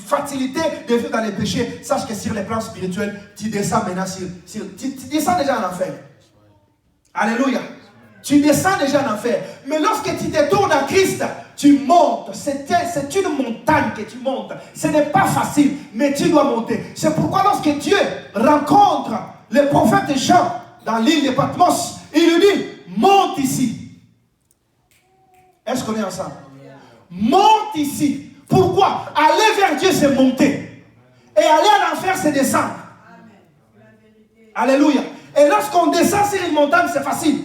facilité de vivre dans les péchés. Sache que sur les plans spirituels, tu descends maintenant tu descends déjà en enfer. Alléluia. Tu descends déjà en enfer. Mais lorsque tu te tournes à Christ, tu montes. C'est une montagne que tu montes. Ce n'est pas facile, mais tu dois monter. C'est pourquoi lorsque Dieu rencontre le prophète Jean dans l'île de Patmos, il lui dit, monte ici. Est-ce qu'on est ensemble? Monte ici. Pourquoi? Aller vers Dieu, c'est monter. Et aller en enfer, c'est descendre. Alléluia. Et lorsqu'on descend sur une montagne, c'est facile.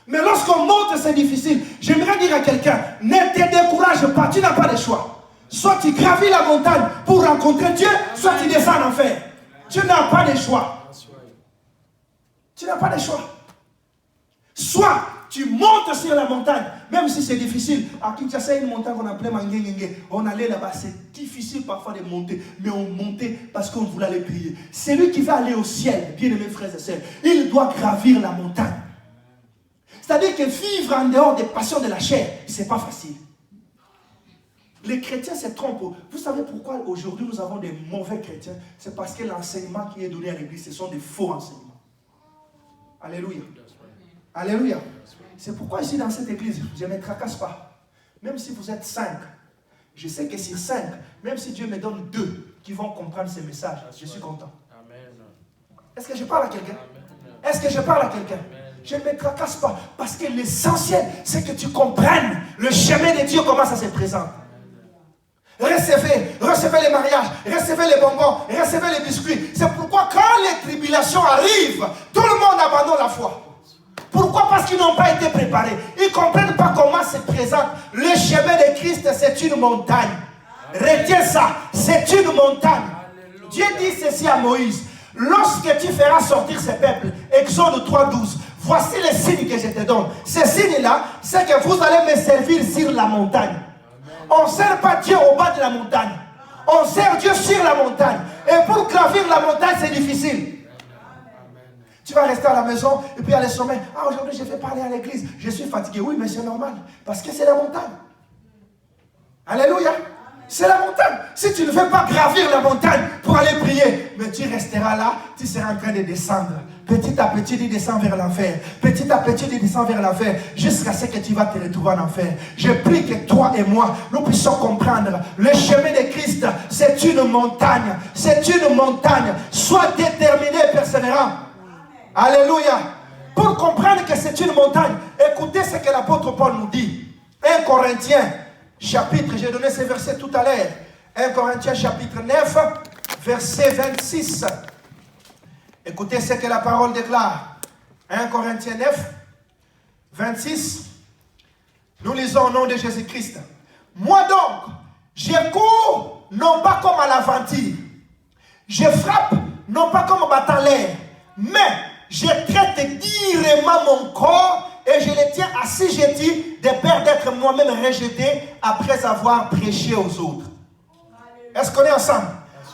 Mais lorsqu'on monte, c'est difficile. J'aimerais dire à quelqu'un, ne te décourage pas, tu n'as pas de choix. Soit tu gravis la montagne pour rencontrer Dieu, soit tu descends en enfer. Tu n'as pas de choix. Tu n'as pas de choix. Soit tu montes sur la montagne, même si c'est difficile. À Kinshasa, une montagne qu'on appelait Manguengue. On allait là-bas, c'est difficile parfois de monter, mais on montait parce qu'on voulait aller prier. Celui qui va aller au ciel, bien aimés frères et sœurs, il doit gravir la montagne. C'est-à-dire que vivre en dehors des passions de la chair, c'est pas facile. Les chrétiens se trompent. Vous savez pourquoi aujourd'hui nous avons des mauvais chrétiens? C'est parce que l'enseignement qui est donné à l'église, ce sont des faux enseignements. Alléluia. Alléluia. C'est pourquoi ici dans cette église, je ne me tracasse pas. Même si vous êtes 5, je sais que sur 5, même si Dieu me donne 2 qui vont comprendre ces messages, je suis content. Est-ce que je parle à quelqu'un? Est-ce que je parle à quelqu'un? Je ne me tracasse pas. Parce que l'essentiel, c'est que tu comprennes le chemin de Dieu, comment ça se présente. Recevez les mariages, recevez les bonbons, recevez les biscuits. C'est pourquoi quand les tribulations arrivent, tout le monde abandonne la foi. Pourquoi? Parce qu'ils n'ont pas été préparés. Ils ne comprennent pas comment se présente. Le chemin de Christ, c'est une montagne. Retiens ça, c'est une montagne. Dieu dit ceci à Moïse. Lorsque tu feras sortir ce peuple, Exode 3:12, voici les signes que je te donne. Ces signes-là, c'est que vous allez me servir sur la montagne. On ne sert pas Dieu au bas de la montagne. On sert Dieu sur la montagne. Et pour gravir la montagne, c'est difficile. Tu vas rester à la maison et puis à le sommet. Ah, aujourd'hui, je vais parler à l'église. Je suis fatigué. Oui, mais c'est normal. Parce que c'est la montagne. Alléluia. C'est la montagne. Si tu ne veux pas gravir la montagne pour aller prier, mais tu resteras là, tu seras en train de descendre. Petit à petit, tu descends vers l'enfer. Petit à petit, tu descends vers l'enfer. Jusqu'à ce que tu vas te retrouver en enfer. Je prie que toi et moi, nous puissions comprendre. Le chemin de Christ, c'est une montagne. C'est une montagne. Sois déterminé et persévérant. Alléluia. Pour comprendre que c'est une montagne, écoutez ce que l'apôtre Paul nous dit. 1 Corinthiens, chapitre, j'ai donné ces versets tout à l'heure. 1 Corinthiens, chapitre 9, verset 26. Écoutez ce que la parole déclare. 1 Corinthiens 9, 26. Nous lisons au nom de Jésus-Christ. Moi donc, je cours non pas comme à l'aventure. Je frappe non pas comme battant l'air. Mais je traite durement mon corps et je le tiens assujetti de peur d'être moi-même rejeté après avoir prêché aux autres. Est-ce qu'on est ensemble?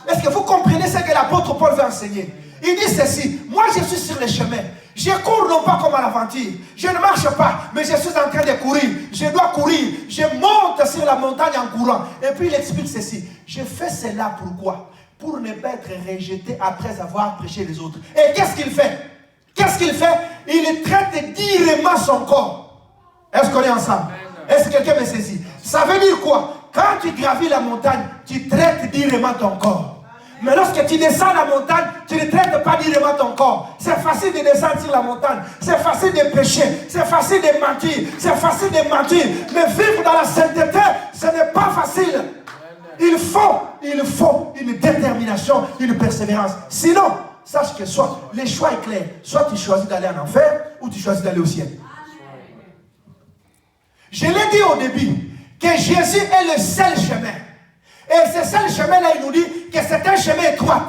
Est-ce que vous comprenez ce que l'apôtre Paul veut enseigner? Il dit ceci, moi je suis sur le chemin. Je cours non pas comme à l'aventure. Je ne marche pas, mais je suis en train de courir. Je dois courir. Je monte sur la montagne en courant. Et puis il explique ceci. Je fais cela pourquoi? Pour ne pas être rejeté après avoir prêché les autres. Et qu'est-ce qu'il fait? Qu'est-ce qu'il fait? Il traite durement son corps. Est-ce qu'on est ensemble? Est-ce que quelqu'un me saisit? Ça veut dire quoi? Quand tu gravis la montagne, tu traites durement ton corps. Mais lorsque tu descends la montagne, tu ne traites pas durement ton corps. C'est facile de descendre sur la montagne. C'est facile de pécher. C'est facile de mentir. C'est facile de mentir. Mais vivre dans la sainteté, ce n'est pas facile. Il faut une détermination, une persévérance. Sinon, sache que soit le choix est clair. Soit tu choisis d'aller en enfer, ou tu choisis d'aller au ciel. Je l'ai dit au début, que Jésus est le seul chemin. Et ce seul chemin-là, il nous dit que c'est un chemin étroit.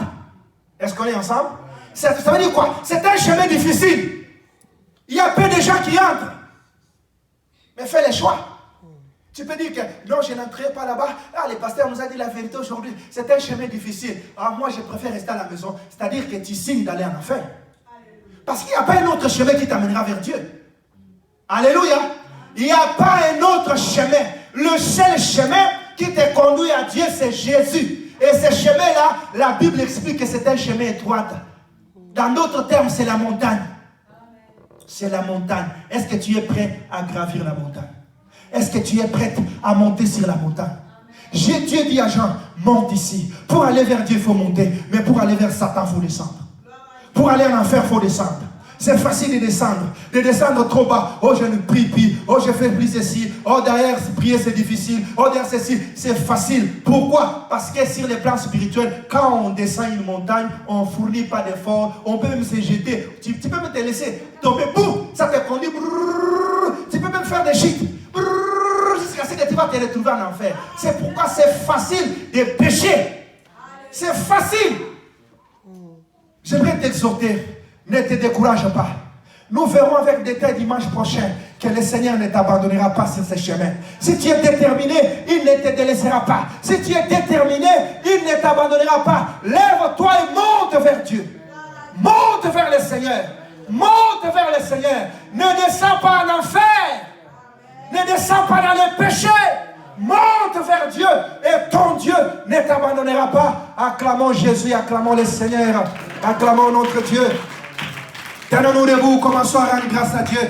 Est-ce qu'on est ensemble? Ça veut dire quoi? C'est un chemin difficile. Il y a peu de gens qui entrent. Mais fais les choix. Tu peux dire que non, je n'entrerai pas là-bas. Ah, le pasteur nous a dit la vérité aujourd'hui. C'est un chemin difficile. Ah, moi, je préfère rester à la maison. C'est-à-dire que tu signes d'aller en enfer. Parce qu'il n'y a pas un autre chemin qui t'amènera vers Dieu. Alléluia. Il n'y a pas un autre chemin. Le seul chemin qui te conduit à Dieu, c'est Jésus. Et ce chemin-là, la Bible explique que c'est un chemin étroit. Dans d'autres termes, c'est la montagne. C'est la montagne. Est-ce que tu es prêt à gravir la montagne? Est-ce que tu es prête à monter sur la montagne? Dieu dit à Jean, monte ici. Pour aller vers Dieu, il faut monter. Mais pour aller vers Satan, il faut descendre. Pour aller en enfer, il faut descendre. C'est facile de descendre trop bas. Oh, je ne prie plus. Oh, je fais plus ceci. Oh, derrière, prier, c'est difficile. Oh, derrière ceci, c'est facile. Pourquoi? Parce que sur le plan spirituel, quand on descend une montagne, on ne fournit pas d'efforts. On peut même se jeter. Tu peux même te laisser tomber. Boum, ça te conduit. Brrr, tu peux même faire des chutes. Jusqu'à ce que tu vas te retrouver en enfer. C'est pourquoi c'est facile de pécher. C'est facile. J'aimerais t'exhorter. Ne te décourage pas. Nous verrons avec détail dimanche prochain que le Seigneur ne t'abandonnera pas sur ce chemin. Si tu es déterminé, il ne te délaissera pas. Si tu es déterminé, il ne t'abandonnera pas. Lève-toi et monte vers Dieu. Monte vers le Seigneur. Monte vers le Seigneur. Ne descends pas en enfer. Ne descends pas dans le péché. Monte vers Dieu et ton Dieu ne t'abandonnera pas. Acclamons Jésus, acclamons le Seigneur. Acclamons notre Dieu. Tenons-nous debout, commençons à rendre grâce à Dieu.